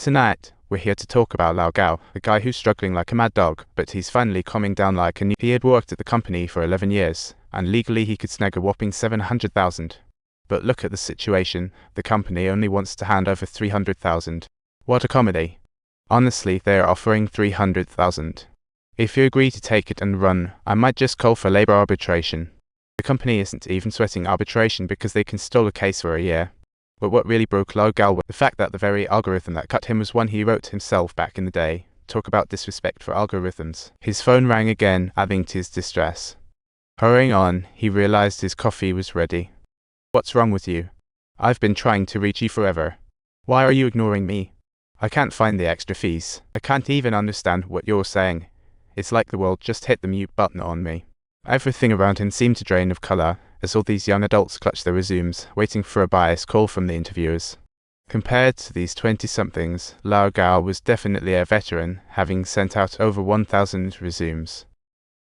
Tonight, we're here to talk about Lao Gao, a guy who's struggling like a mad dog, but he's finally calming down like a new. He had worked at the company for 11 years, and legally he could snag a whopping 700,000. But look at the situation, the company only wants to hand over 300,000. What a comedy. Honestly, they're offering 300,000. If you agree to take it and run, I might just call for labor arbitration. The company isn't even sweating arbitration because they can stall a case for a year. But what really broke Lao Gao was the fact that the very algorithm that cut him was one he wrote himself back in the day. Talk about disrespect for algorithms. His phone rang again, adding to his distress. Hurrying on, he realized his coffee was ready. What's wrong with you? I've been trying to reach you forever. Why are you ignoring me? I can't find the extra fees. I can't even understand what you're saying. It's like the world just hit the mute button on me. Everything around him seemed to drain of color, as all these young adults clutched their resumes, waiting for a biased call from the interviewers. Compared to these 20-somethings, Lao Gao was definitely a veteran, having sent out over 1,000 resumes.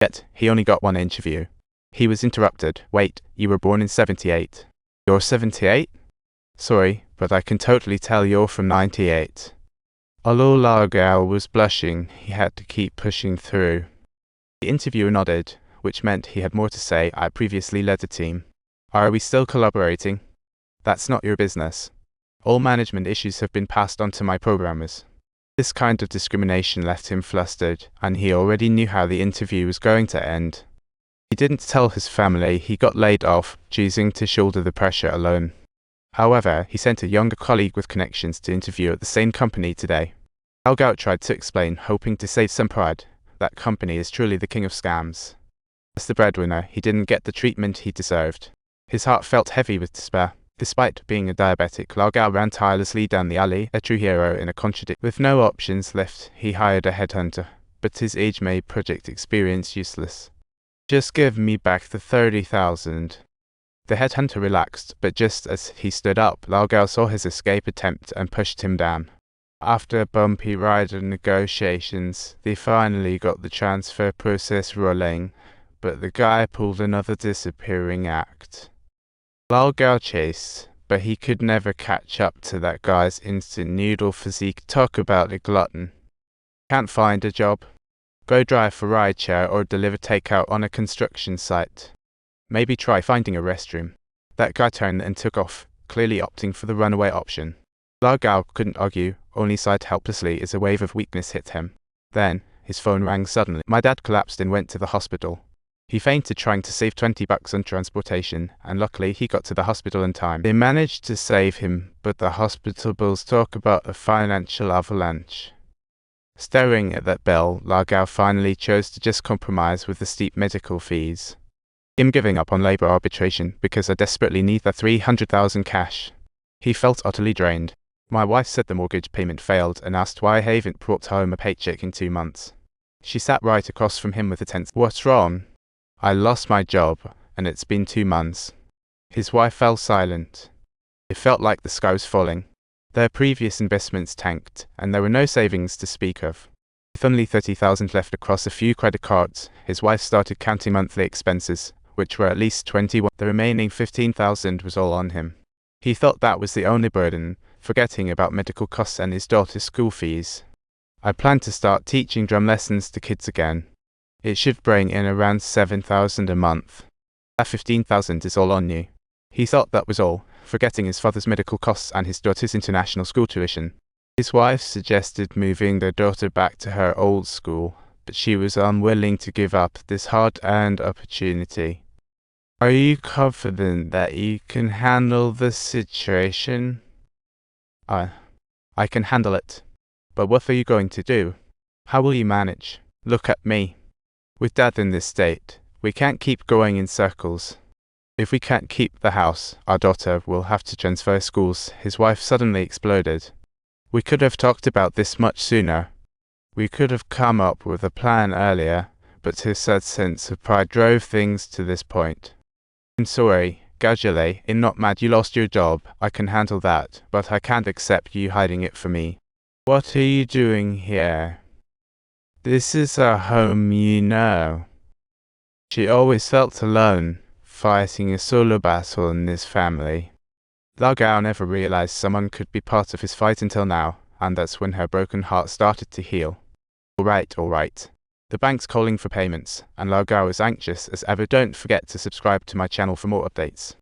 Yet, he only got one interview. He was interrupted. Wait, you were born in 78. You're 78? Sorry, but I can totally tell you're from 98. Although Lao Gao was blushing, he had to keep pushing through. The interviewer nodded, which meant he had more to say. I previously led a team. Are we still collaborating? That's not your business. All management issues have been passed on to my programmers. This kind of discrimination left him flustered, and he already knew how the interview was going to end. He didn't tell his family he got laid off, choosing to shoulder the pressure alone. However, he sent a younger colleague with connections to interview at the same company today. Lao Gao tried to explain, hoping to save some pride. That company is truly the king of scams. As the breadwinner, he didn't get the treatment he deserved. His heart felt heavy with despair. Despite being a diabetic, Lao Gao ran tirelessly down the alley, a true hero in a contradiction. With no options left, he hired a headhunter, but his age made project experience useless. Just give me back the 30,000. The headhunter relaxed, but just as he stood up, Lao Gao saw his escape attempt and pushed him down. After a bumpy ride of negotiations, they finally got the transfer process rolling, but the guy pulled another disappearing act. Lao Gao chased, but he could never catch up to that guy's instant noodle physique. Talk about a glutton. Can't find a job? Go drive for rideshare or deliver takeout on a construction site. Maybe try finding a restroom. That guy turned and took off, clearly opting for the runaway option. Lao Gao couldn't argue, only sighed helplessly as a wave of weakness hit him. Then, his phone rang suddenly. My dad collapsed and went to the hospital. He fainted trying to save $20 on transportation, and luckily he got to the hospital in time. They managed to save him, but the hospital bills talk about a financial avalanche. Staring at that bill, Lao Gao finally chose to just compromise with the steep medical fees. I'm giving up on labor arbitration because I desperately need the 300,000 cash. He felt utterly drained. My wife said the mortgage payment failed and asked why I haven't brought home a paycheck in 2 months. She sat right across from him with a tense, "What's wrong?" "I lost my job, and it's been 2 months. His wife fell silent. It felt like the sky was falling. Their previous investments tanked, and there were no savings to speak of. With only 30,000 left across a few credit cards, his wife started counting monthly expenses, which were at least 21. The remaining 15,000 was all on him. He thought that was the only burden, forgetting about medical costs and his daughter's school fees. I plan to start teaching drum lessons to kids again. It should bring in around 7,000 a month. That 15,000 is all on you." He thought that was all, forgetting his father's medical costs and his daughter's international school tuition. His wife suggested moving their daughter back to her old school, but she was unwilling to give up this hard-earned opportunity. "Are you confident that you can handle the situation?" I can handle it. But what are you going to do? How will you manage? Look at me. With Dad in this state, we can't keep going in circles. If we can't keep the house, our daughter will have to transfer schools." His wife suddenly exploded. "We could have talked about this much sooner. We could have come up with a plan earlier, but his sad sense of pride drove things to this point. I'm sorry, Gajale, I'm not mad you lost your job. I can handle that, but I can't accept you hiding it for me. What are you doing here? This is our home, you know." She always felt alone, fighting a solo battle in this family. Lao Gao never realized someone could be part of his fight until now, and that's when her broken heart started to heal. Alright. The bank's calling for payments, and Lao Gao is anxious as ever. Don't forget to subscribe to my channel for more updates.